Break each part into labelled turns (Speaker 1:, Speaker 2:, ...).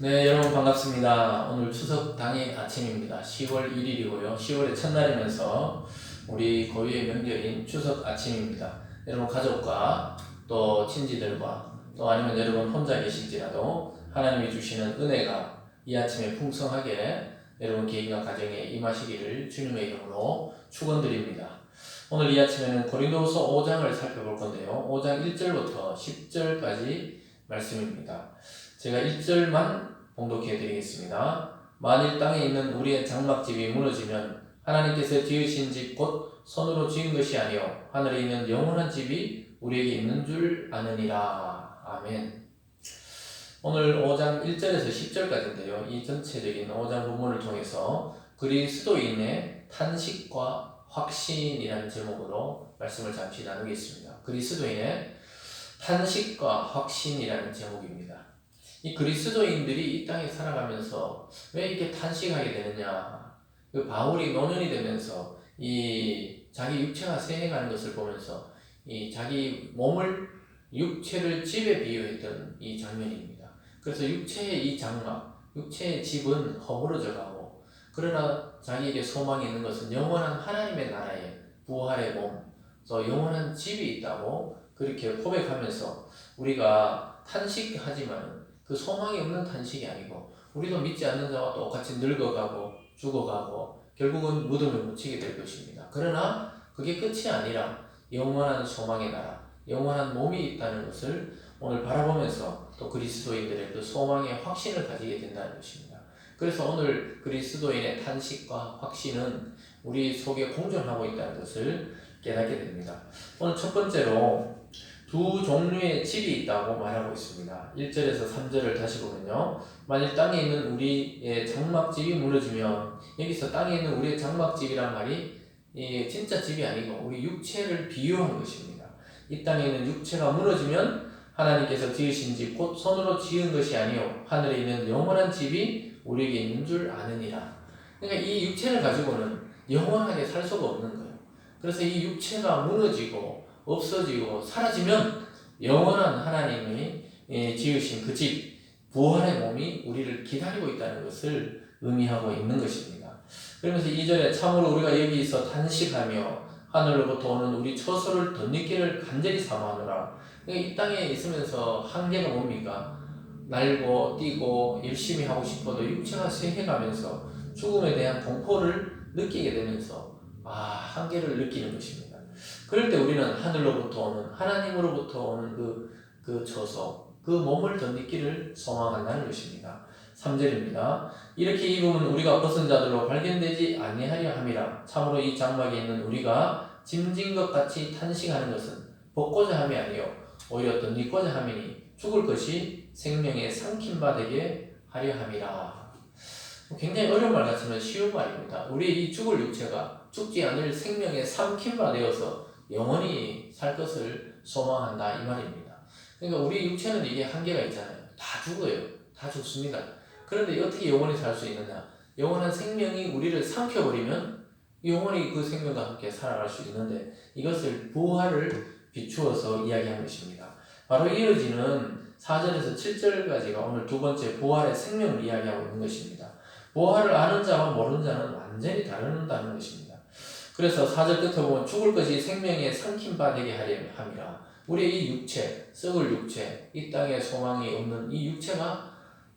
Speaker 1: 네, 여러분 반갑습니다. 오늘 추석 당일 아침입니다. 10월 1일이고요. 10월의 첫날이면서 우리 고유의 명절인 추석 아침입니다. 여러분 가족과 또 친지들과 또 아니면 여러분 혼자 계실지라도 하나님이 주시는 은혜가 이 아침에 풍성하게 여러분 개인과 가정에 임하시기를 주님의 이름으로 축원드립니다. 오늘 이 아침에는 고린도후서 5장을 살펴볼 건데요. 5장 1절부터 10절까지 말씀입니다. 제가 1절만 봉독해 드리겠습니다. 만일 땅에 있는 우리의 장막집이 무너지면 하나님께서 지으신 집 곧 손으로 지은 것이 아니요 하늘에 있는 영원한 집이 우리에게 있는 줄 아느니라. 아멘. 오늘 5장 1절에서 10절까지인데요. 이 전체적인 5장 본문을 통해서 그리스도인의 탄식과 확신이라는 제목으로 말씀을 잠시 나누겠습니다. 그리스도인의 탄식과 확신이라는 제목입니다. 이 그리스도인들이 이 땅에 살아가면서 왜 이렇게 탄식하게 되느냐? 그 바울이 노년이 되면서 이 자기 육체가 쇠해가는 것을 보면서 이 자기 몸을 육체를 집에 비유했던 이 장면입니다. 그래서 육체의 이 장막, 육체의 집은 허물어져 가고 그러나 자기에게 소망이 있는 것은 영원한 하나님의 나라에 부활의 몸, 또 영원한 집이 있다고 그렇게 고백하면서 우리가 탄식하지만 그 소망이 없는 탄식이 아니고 우리도 믿지 않는 자와 똑같이 늙어가고 죽어가고 결국은 무덤에 묻히게 될 것입니다. 그러나 그게 끝이 아니라 영원한 소망의 나라, 영원한 몸이 있다는 것을 오늘 바라보면서 또 그리스도인들의 그 소망의 확신을 가지게 된다는 것입니다. 그래서 오늘 그리스도인의 탄식과 확신은 우리 속에 공존하고 있다는 것을 깨닫게 됩니다. 오늘 첫 번째로 두 종류의 집이 있다고 말하고 있습니다. 1절에서 3절을 다시 보면요. 만일 땅에 있는 우리의 장막집이 무너지면, 여기서 땅에 있는 우리의 장막집이란 말이 진짜 집이 아니고 우리 육체를 비유한 것입니다. 이 땅에 있는 육체가 무너지면 하나님께서 지으신 집 곧 손으로 지은 것이 아니요 하늘에 있는 영원한 집이 우리에게 있는 줄 아느니라. 그러니까 이 육체를 가지고는 영원하게 살 수가 없는 거예요. 그래서 이 육체가 무너지고 없어지고 사라지면 영원한 하나님이 지으신 그 집, 부활의 몸이 우리를 기다리고 있다는 것을 의미하고 있는 것입니다. 그러면서 2절에 참으로 우리가 여기서 탄식하며 하늘로부터 오는 우리 처소를 덧입기를 간절히 사모하노라. 이 땅에 있으면서 한계가 뭡니까? 날고 뛰고 열심히 하고 싶어도 육체가 쇠해가면서 죽음에 대한 공포를 느끼게 되면서 한계를 느끼는 것입니다. 그럴 때 우리는 하늘로부터 오는 하나님으로부터 오는 그 처소, 그 몸을 덧입기를 소망한다는 것입니다. 3절입니다. 이렇게 입으면 우리가 벗은 자들로 발견되지 아니하려 함이라. 참으로 이 장막에 있는 우리가 짐진 것 같이 탄식하는 것은 벗고자 함이 아니요 오히려 덧입고자 함이니 죽을 것이 생명에 삼킨 바 되게 하려 함이라. 굉장히 어려운 말 같지만 쉬운 말입니다. 우리의 이 죽을 육체가 죽지 않을 생명에 삼킨 바 되어서 영원히 살 것을 소망한다 이 말입니다. 그러니까 우리 육체는 이게 한계가 있잖아요. 다 죽어요. 다 죽습니다. 그런데 어떻게 영원히 살 수 있느냐? 영원한 생명이 우리를 삼켜버리면 영원히 그 생명과 함께 살아갈 수 있는데 이것을 부활을 비추어서 이야기한 것입니다. 바로 이어지는 4절에서 7절까지가 오늘 두 번째 부활의 생명을 이야기하고 있는 것입니다. 부활을 아는 자와 모르는 자는 완전히 다르다는 것입니다. 그래서 4절 끝에 보면 죽을 것이 생명에 삼킨 바 되게 하려 함이라. 우리의 이 육체, 썩을 육체, 이 땅에 소망이 없는 이 육체가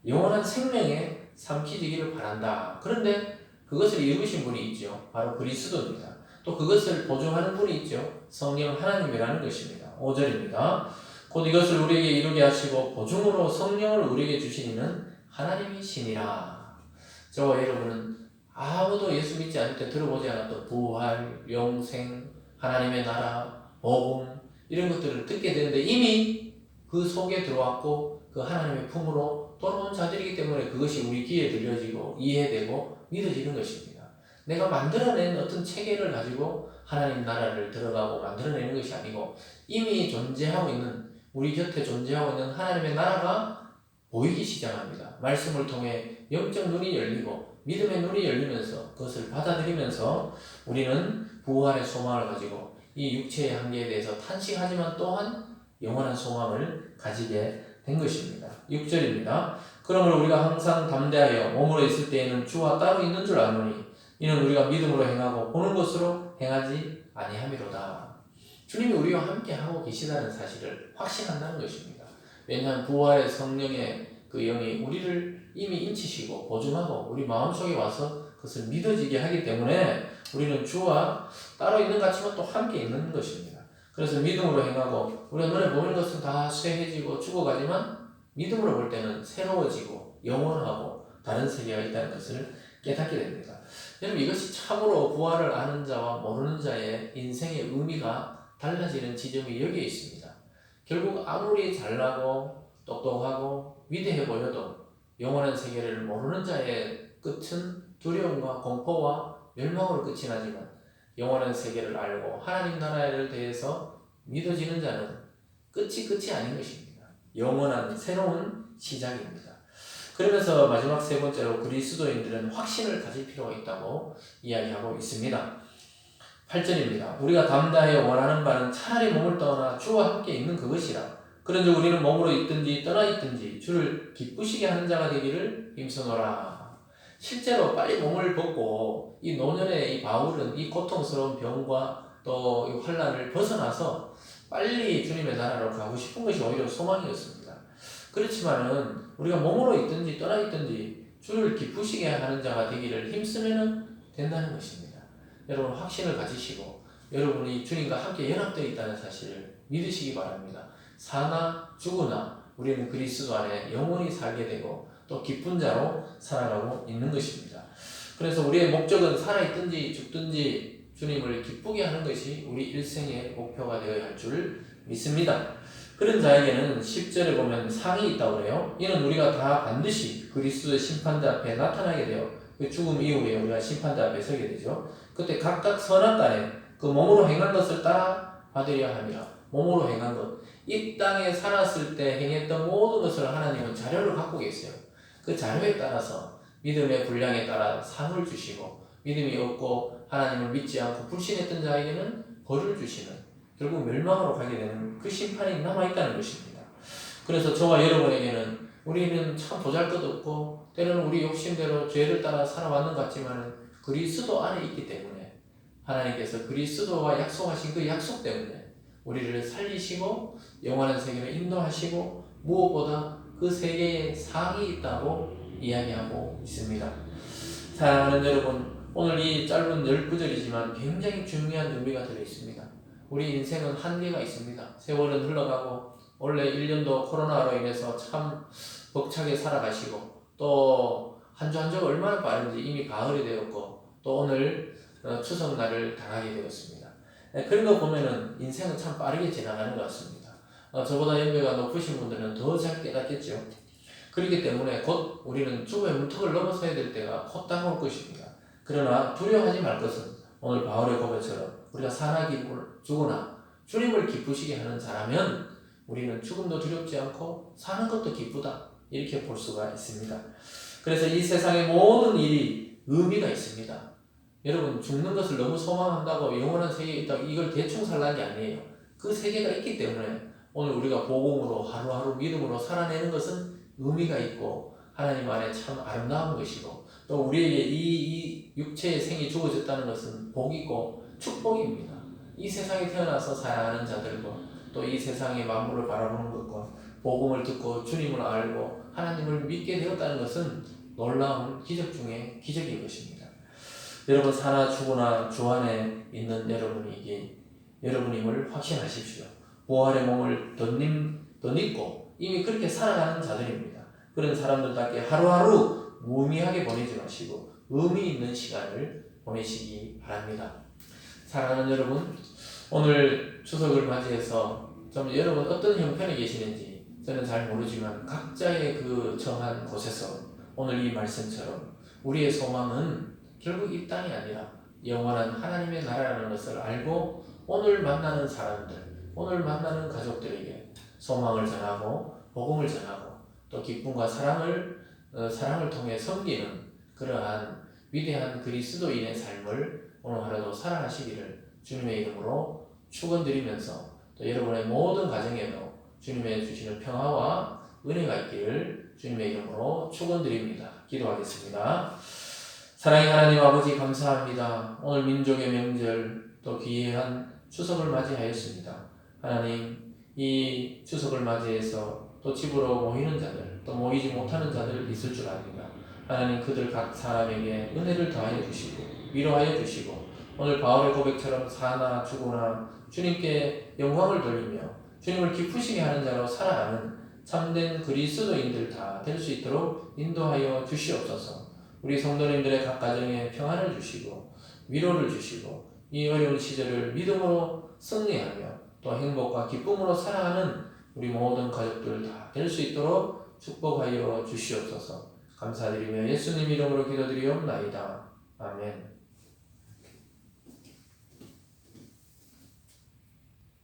Speaker 1: 영원한 생명에 삼키지기를 바란다. 그런데 그것을 이루신 분이 있죠. 바로 그리스도입니다. 또 그것을 보증하는 분이 있죠. 성령 하나님이라는 것입니다. 5절입니다. 곧 이것을 우리에게 이루게 하시고 보증으로 성령을 우리에게 주시니는 하나님이시니라. 저와 여러분은 아무도 예수 믿지 않을 때 들어보지 않았던 부활, 영생, 하나님의 나라, 복음 이런 것들을 듣게 되는데 이미 그 속에 들어왔고 그 하나님의 품으로 돌아온 자들이기 때문에 그것이 우리 귀에 들려지고 이해되고 믿어지는 것입니다. 내가 만들어낸 어떤 체계를 가지고 하나님 나라를 들어가고 만들어내는 것이 아니고 이미 존재하고 있는 우리 곁에 존재하고 있는 하나님의 나라가 보이기 시작합니다. 말씀을 통해 영적 눈이 열리고 믿음의 눈이 열리면서 그것을 받아들이면서 우리는 부활의 소망을 가지고 이 육체의 한계에 대해서 탄식하지만 또한 영원한 소망을 가지게 된 것입니다. 6절입니다. 그러므로 우리가 항상 담대하여 몸으로 있을 때에는 주와 따로 있는 줄 아노니 이는 우리가 믿음으로 행하고 보는 것으로 행하지 아니함이로다. 주님이 우리와 함께 하고 계시다는 사실을 확신한다는 것입니다. 왜냐하면 부활의 성령의 그 영이 우리를 이미 인치시고 보증하고 우리 마음속에 와서 그것을 믿어지게 하기 때문에 우리는 주와 따로 있는 것 같지만 또 함께 있는 것입니다. 그래서 믿음으로 행하고 우리가 눈에 보이는 것은 다 쇠해지고 죽어가지만 믿음으로 볼 때는 새로워지고 영원하고 다른 세계가 있다는 것을 깨닫게 됩니다. 여러분 이것이 참으로 부활을 아는 자와 모르는 자의 인생의 의미가 달라지는 지점이 여기에 있습니다. 결국 아무리 잘나고 똑똑하고 위대해 보여도 영원한 세계를 모르는 자의 끝은 두려움과 공포와 멸망으로 끝이 나지만 영원한 세계를 알고 하나님 나라를 대해서 믿어지는 자는 끝이 아닌 것입니다. 영원한 새로운 시작입니다. 그러면서 마지막 세 번째로 그리스도인들은 확신을 가질 필요가 있다고 이야기하고 있습니다. 8절입니다. 우리가 담대하여 원하는 바는 차라리 몸을 떠나 주와 함께 있는 그것이라. 그런즉 우리는 몸으로 있든지 떠나 있든지 주를 기쁘시게 하는 자가 되기를 힘쓰노라. 실제로 빨리 몸을 벗고 이 노년의 이 바울은 이 고통스러운 병과 또 이 환난을 벗어나서 빨리 주님의 나라로 가고 싶은 것이 오히려 소망이었습니다. 그렇지만은 우리가 몸으로 있든지 떠나 있든지 주를 기쁘시게 하는 자가 되기를 힘쓰면 된다는 것입니다. 여러분 확신을 가지시고 여러분이 주님과 함께 연합되어 있다는 사실을 믿으시기 바랍니다. 사나 죽으나 우리는 그리스도 안에 영원히 살게 되고 또 기쁜 자로 살아가고 있는 것입니다. 그래서 우리의 목적은 살아있든지 죽든지 주님을 기쁘게 하는 것이 우리 일생의 목표가 되어야 할 줄 믿습니다. 그런 자에게는 10절에 보면 상이 있다고 그래요. 이는 우리가 다 반드시 그리스도의 심판대 앞에 나타나게 되어 그 죽음 이후에 우리가 심판대 앞에 서게 되죠. 그때 각각 선악간에 그 몸으로 행한 것을 따라 받으려 함이라. 몸으로 행한 것. 이 땅에 살았을 때 행했던 모든 것을 하나님은 자료를 갖고 계세요. 그 자료에 따라서 믿음의 분량에 따라 상을 주시고 믿음이 없고 하나님을 믿지 않고 불신했던 자에게는 벌을 주시는 결국 멸망으로 가게 되는 그 심판이 남아있다는 것입니다. 그래서 저와 여러분에게는 우리는 참 보잘것없고 때로는 우리 욕심대로 죄를 따라 살아왔는 것 같지만 그리스도 안에 있기 때문에 하나님께서 그리스도와 약속하신 그 약속 때문에 우리를 살리시고 영원한 세계로 인도하시고 무엇보다 그 세계에 상이 있다고 이야기하고 있습니다. 사랑하는 여러분, 오늘 이 짧은 19절이지만 굉장히 중요한 의미가 들어있습니다. 우리 인생은 한계가 있습니다. 세월은 흘러가고 원래 1년도 코로나로 인해서 참 벅차게 살아가시고 또 한 주 한 주가 얼마나 빠른지 이미 가을이 되었고 또 오늘 추석날을 당하게 되었습니다. 그런 거 보면은 인생은 참 빠르게 지나가는 것 같습니다. 저보다 연배가 높으신 분들은 더 잘 깨닫겠죠. 그렇기 때문에 곧 우리는 죽음의 문턱을 넘어서야 될 때가 곧 다가올 것입니다. 그러나 두려워하지 말 것은 오늘 바울의 고백처럼 우리가 사나 죽으나 주님을 기쁘시게 하는 자라면 우리는 죽음도 두렵지 않고 사는 것도 기쁘다 이렇게 볼 수가 있습니다. 그래서 이 세상의 모든 일이 의미가 있습니다. 여러분 죽는 것을 너무 소망한다고 영원한 세계에 있다고 이걸 대충 살라는 게 아니에요. 그 세계가 있기 때문에 오늘 우리가 복음으로 하루하루 믿음으로 살아내는 것은 의미가 있고 하나님 안에 참 아름다운 것이고 또 우리에게 이 육체의 생이 주어졌다는 것은 복이고 축복입니다. 이 세상에 태어나서 살아가는 자들과 또 이 세상의 만물을 바라보는 것과 복음을 듣고 주님을 알고 하나님을 믿게 되었다는 것은 놀라운 기적 중에 기적인 것입니다. 여러분 사나 죽으나 주 안에 있는 여러분임을 확신하십시오. 부활의 몸을 덧입고 이미 그렇게 살아가는 자들입니다. 그런 사람들답게 하루하루 무의미하게 보내지 마시고 의미 있는 시간을 보내시기 바랍니다. 사랑하는 여러분, 오늘 추석을 맞이해서 좀 여러분 어떤 형편에 계시는지 저는 잘 모르지만 각자의 그 정한 곳에서 오늘 이 말씀처럼 우리의 소망은 결국 이 땅이 아니라 영원한 하나님의 나라라는 것을 알고 오늘 만나는 사람들, 오늘 만나는 가족들에게 소망을 전하고 복음을 전하고 또 기쁨과 사랑을 통해 섬기는 그러한 위대한 그리스도인의 삶을 오늘 하루도 살아가시기를 주님의 이름으로 축원드리면서 또 여러분의 모든 가정에도 주님의 주시는 평화와 은혜가 있기를 주님의 이름으로 축원드립니다. 기도하겠습니다. 사랑의 하나님 아버지 감사합니다. 오늘 민족의 명절 또 귀한 추석을 맞이하였습니다. 하나님 이 추석을 맞이해서 또 집으로 모이는 자들 또 모이지 못하는 자들 있을 줄 압니다. 하나님 그들 각 사람에게 은혜를 더하여 주시고 위로하여 주시고 오늘 바울의 고백처럼 사나 죽으나 주님께 영광을 돌리며 주님을 기쁘시게 하는 자로 살아가는 참된 그리스도인들 다 될 수 있도록 인도하여 주시옵소서. 우리 성도님들의 각 가정에 평안을 주시고 위로를 주시고 이 어려운 시절을 믿음으로 승리하며 또 행복과 기쁨으로 살아가는 우리 모든 가족들 다 될 수 있도록 축복하여 주시옵소서. 감사드리며 예수님 이름으로 기도드리옵나이다. 아멘.